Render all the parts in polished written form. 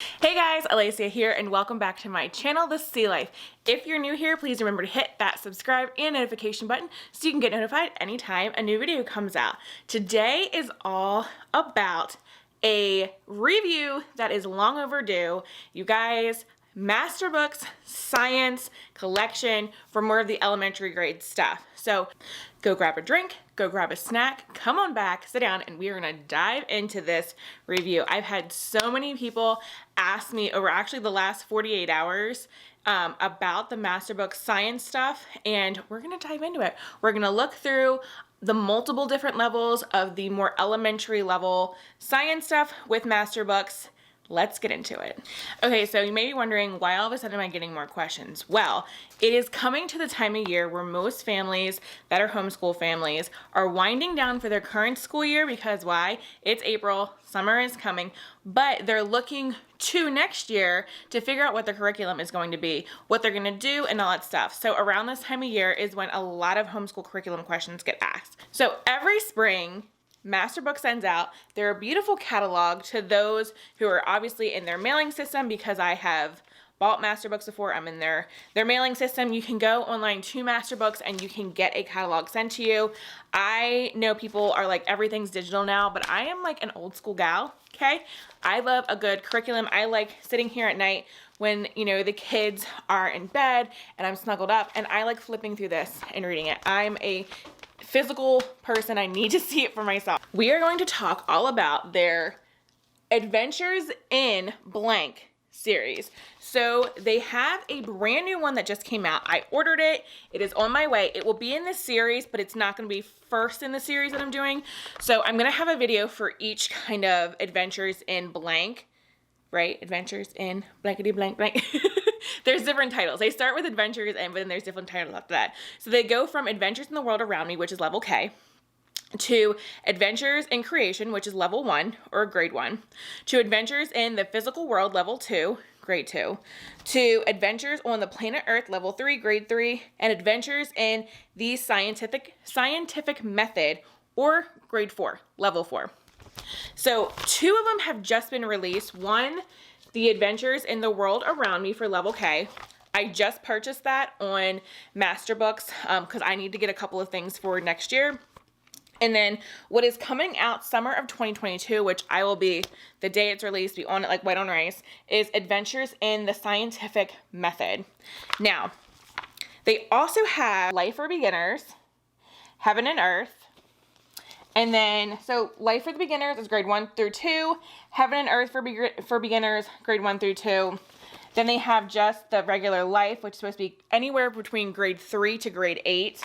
Hey guys, Alacia here and welcome back to my channel, The Sea Life. If you're new here, please remember to hit that subscribe and notification button so you can get notified anytime a new video comes out. Today is all about a review that is long overdue. You guys, Masterbooks Science Collection for more of the elementary grade stuff. So go grab a drink, go grab a snack, come on back, sit down, and we are gonna dive into this review. I've had so many people ask me over actually the last 48 hours about the Masterbooks science stuff, and we're gonna dive into it. We're gonna look through the multiple different levels of the more elementary level science stuff with Masterbooks. Let's get into it. Okay, so you may be wondering, why all of a sudden am I getting more questions? Well, it is coming to the time of year where most families that are homeschool families are winding down for their current school year because why? It's April, summer is coming, but they're looking to next year to figure out what their curriculum is going to be, what they're gonna do, and all that stuff. So around this time of year is when a lot of homeschool curriculum questions get asked. So every spring, Masterbooks sends out their beautiful catalog to those who are obviously in their mailing system, because I have bought Masterbooks before. I'm in their mailing system. You can go online to Masterbooks and you can get a catalog sent to you. I know people are like, everything's digital now, but I am like an old school gal, okay? I love a good curriculum. I like sitting here at night when, you know, the kids are in bed and I'm snuggled up, and I like flipping through this and reading it. I'm a physical person. I need to see it for myself. We are going to talk all about their Adventures in Blank series. So they have a brand new one that just came out. I ordered it. It is on my way. It will be in this series, but it's not going to be first in the series that I'm doing. So I'm going to have a video for each kind of Adventures in Blank, right? Adventures in blankety blank blank. There's different titles. They start with Adventures but then there's different titles after that. So they go from Adventures in the World Around Me, which is level K, to Adventures in Creation, which is level 1 or grade 1, to Adventures in the Physical World, level 2, grade 2, to Adventures on the Planet Earth, level 3, grade 3, and Adventures in the Scientific Method, or grade 4, level 4. So 2 of them have just been released. One, the Adventures in the World Around Me for level K. I just purchased that on Masterbooks because I need to get a couple of things for next year. And then what is coming out summer of 2022, which I will be, the day it's released, be on it like white on rice, is Adventures in the Scientific Method. Now, they also have Life for Beginners, Heaven and Earth, and then, so Life for the Beginners is grade 1 through 2, Heaven and Earth for Beginners, grade 1 through 2. Then they have just the regular Life, which is supposed to be anywhere between grade 3 to grade 8.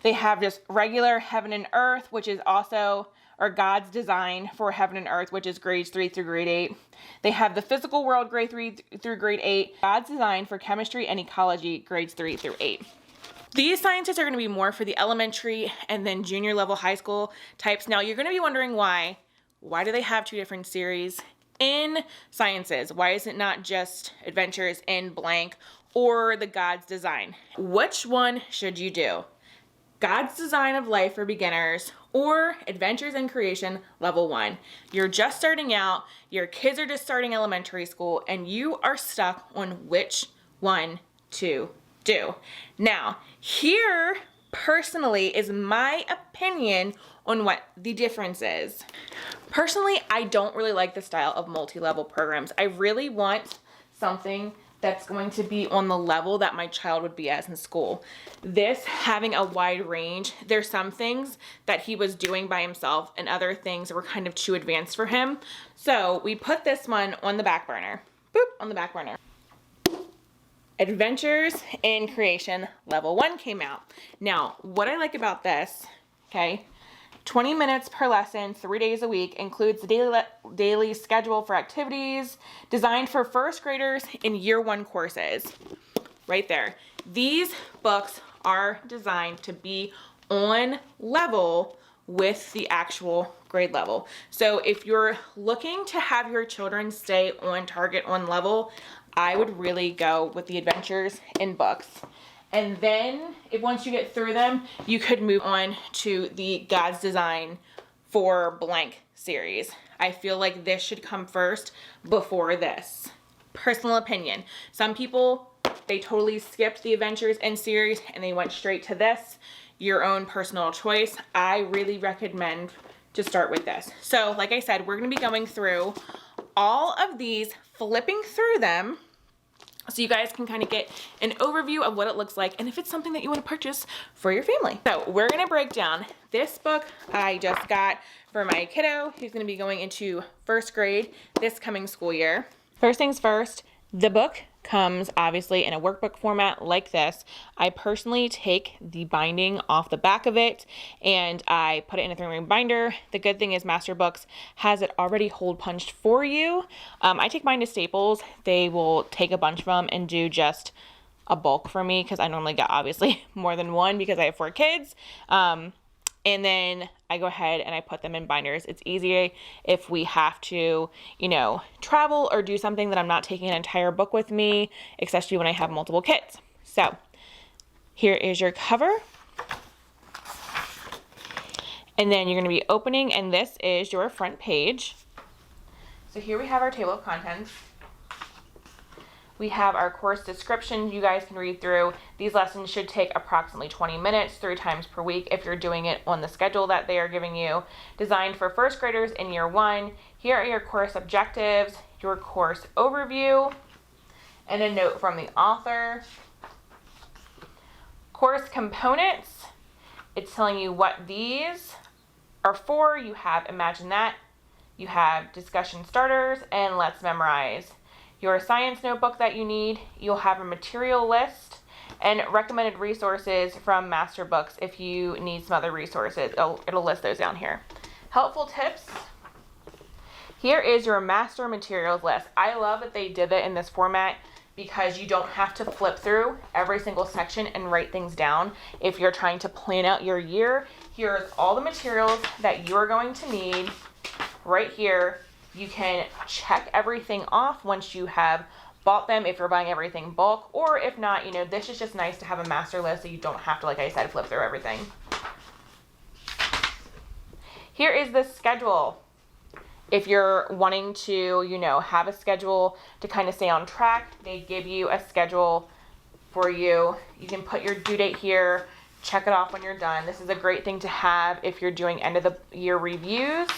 They have just regular Heaven and Earth, which is also, or God's Design for Heaven and Earth, which is grades 3 through grade 8. They have the Physical World, grade 3 through grade 8. God's Design for Chemistry and Ecology, grades 3 through 8. These sciences are going to be more for the elementary and then junior level high school types. Now, you're going to be wondering why. Why do they have 2 different series in sciences? Why is it not just Adventures in Blank or the God's Design? Which one should you do? God's Design of Life for Beginners or Adventures in Creation level 1. You're just starting out, your kids are just starting elementary school, and you are stuck on which one to do. Now, here personally is my opinion on what the difference is. Personally, I don't really like the style of multi-level programs. I really want something that's going to be on the level that my child would be as in school. This having a wide range, there's some things that he was doing by himself and other things that were kind of too advanced for him. So we put this one on the back burner. Boop, on the back burner. Adventures in Creation level 1 came out. Now, what I like about this, okay, 20 minutes per lesson, 3 days a week, includes the daily schedule for activities, designed for first graders in year 1 courses. Right there. These books are designed to be on level with the actual grade level. So if you're looking to have your children stay on target, on level, I would really go with the Adventures in Books. And then if once you get through them, you could move on to the God's Design for Blank series. I feel like this should come first before this. Personal opinion. Some people, they totally skipped the Adventures in series and they went straight to this. Your own personal choice. I really recommend to start with this. So like I said, we're going to be going through all of these, flipping through them, so you guys can kind of get an overview of what it looks like and if it's something that you want to purchase for your family. So we're going to break down this book I just got for my kiddo who's going to be going into first grade this coming school year. First things first, the book comes obviously in a workbook format like this. I personally take the binding off the back of it and I put it in a 3-ring binder. The good thing is Masterbooks has it already hole punched for you. I take mine to Staples. They will take a bunch of them and do just a bulk for me because I normally get obviously more than one because I have 4 kids. And then I go ahead and I put them in binders. It's easier if we have to, you know, travel or do something that I'm not taking an entire book with me, especially when I have multiple kids. So here is your cover. And then you're going to be opening, and this is your front page. So here we have our table of contents. We have our course description you guys can read through. These lessons should take approximately 20 minutes, 3 times per week if you're doing it on the schedule that they are giving you. Designed for first graders in year 1. Here are your course objectives, your course overview, and a note from the author. Course components. It's telling you what these are for. You have Imagine That. You have discussion starters and Let's Memorize. Your science notebook that you need, you'll have a material list and recommended resources from Masterbooks if you need some other resources. It'll list those down here. Helpful tips. Here is your master materials list. I love that they did it in this format because you don't have to flip through every single section and write things down. If you're trying to plan out your year, here's all the materials that you're going to need right here. You can check everything off once you have bought them if you're buying everything bulk, or if not, you know, this is just nice to have a master list so you don't have to, like I said, flip through everything. Here is the schedule. If you're wanting to, you know, have a schedule to kind of stay on track, they give you a schedule for you. You can put your due date here, check it off when you're done. This is a great thing to have if you're doing end of the year reviews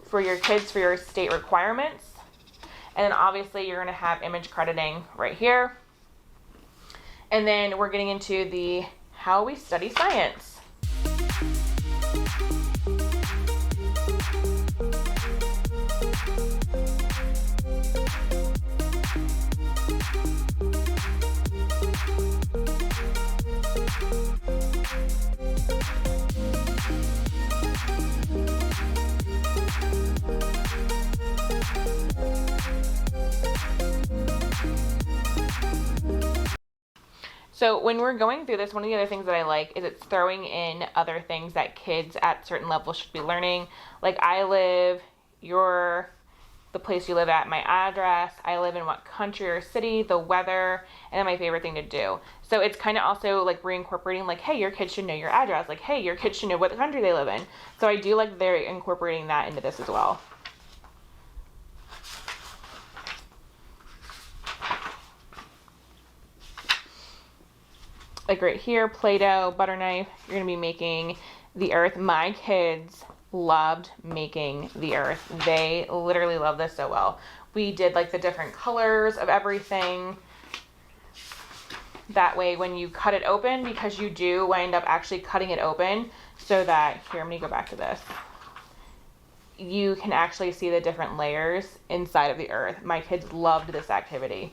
for your kids, for your state requirements. And then obviously you're going to have image crediting right here. And then we're getting into the how we study science. So when we're going through this, one of the other things that I like is it's throwing in other things that kids at certain levels should be learning. Like I live, the place you live at, my address, I live in what country or city, the weather, and then my favorite thing to do. So it's kind of also like reincorporating like, hey, your kids should know your address. Like, hey, your kids should know what country they live in. So I do like they're incorporating that into this as well. Like right here, Play-Doh, butter knife, you're going to be making the earth. My kids loved making the earth. They literally love this so well. We did like the different colors of everything. That way when you cut it open, because you do wind up actually cutting it open so that, here, I'm going to go back to this. You can actually see the different layers inside of the earth. My kids loved this activity.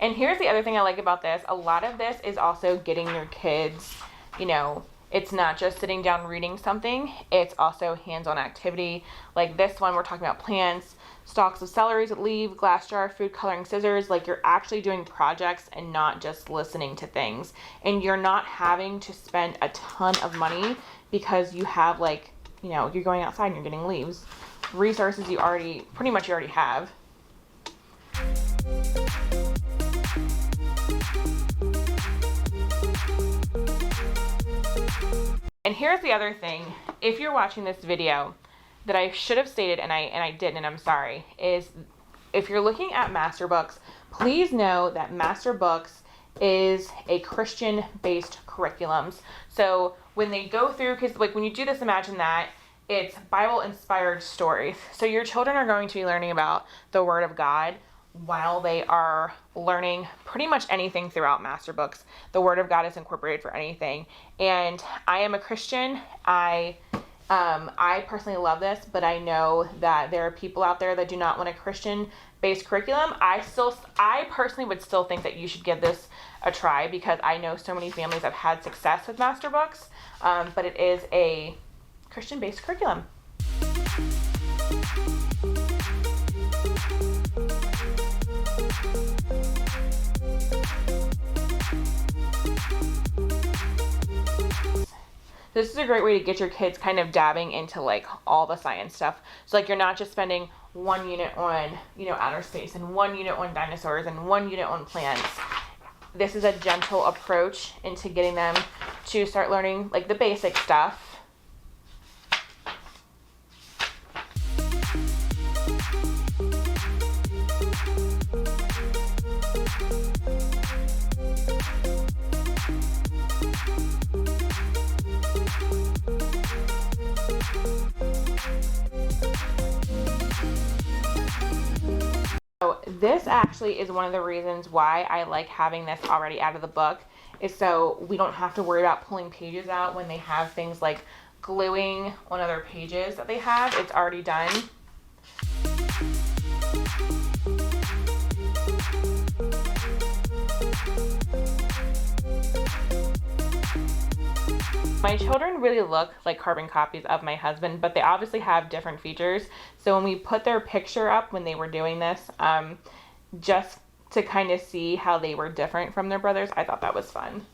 And here's the other thing I like about this. A lot of this is also getting your kids, you know, it's not just sitting down reading something. It's also hands-on activity. Like this one, we're talking about plants, stalks of celery, leaf, glass jar, food coloring, scissors. Like you're actually doing projects and not just listening to things. And you're not having to spend a ton of money because you have like, you know, you're going outside and you're getting leaves. Resources you already have. And here's the other thing, if you're watching this video, that I should have stated, and I didn't, and I'm sorry, is if you're looking at Masterbooks, please know that Masterbooks is a Christian-based curriculums. So when they go through, because like when you do this, imagine that it's Bible-inspired stories. So your children are going to be learning about the Word of God while they are learning pretty much anything throughout Masterbooks. The Word of God is incorporated for anything. And I am a Christian. I personally love this, but I know that there are people out there that do not want a Christian-based curriculum. I personally would still think that you should give this a try, because I know so many families have had success with Masterbooks, but it is a Christian-based curriculum. This is a great way to get your kids kind of dabbing into like all the science stuff. So like you're not just spending 1 unit on, outer space, and 1 unit on dinosaurs, and 1 unit on plants. This is a gentle approach into getting them to start learning like the basic stuff. So this actually is one of the reasons why I like having this already out of the book, is so we don't have to worry about pulling pages out when they have things like gluing on other pages that they have. It's already done. My children really look like carbon copies of my husband, but they obviously have different features. So when we put their picture up when they were doing this, just to kind of see how they were different from their brothers, I thought that was fun.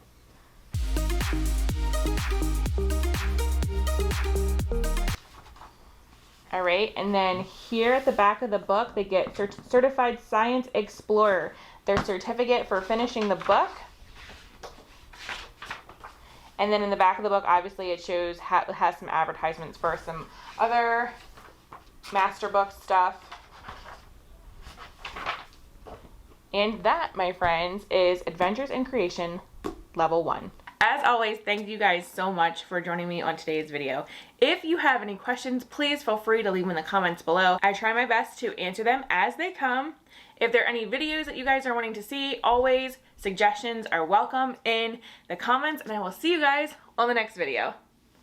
All right, and then here at the back of the book, they get Certified Science Explorer, their certificate for finishing the book. And then in the back of the book, obviously it shows, has some advertisements for some other Masterbooks stuff. And that, my friends, is Adventures in Creation Level 1. As always, thank you guys so much for joining me on today's video. If you have any questions, please feel free to leave them in the comments below. I try my best to answer them as they come. If there are any videos that you guys are wanting to see, always suggestions are welcome in the comments, and I will see you guys on the next video.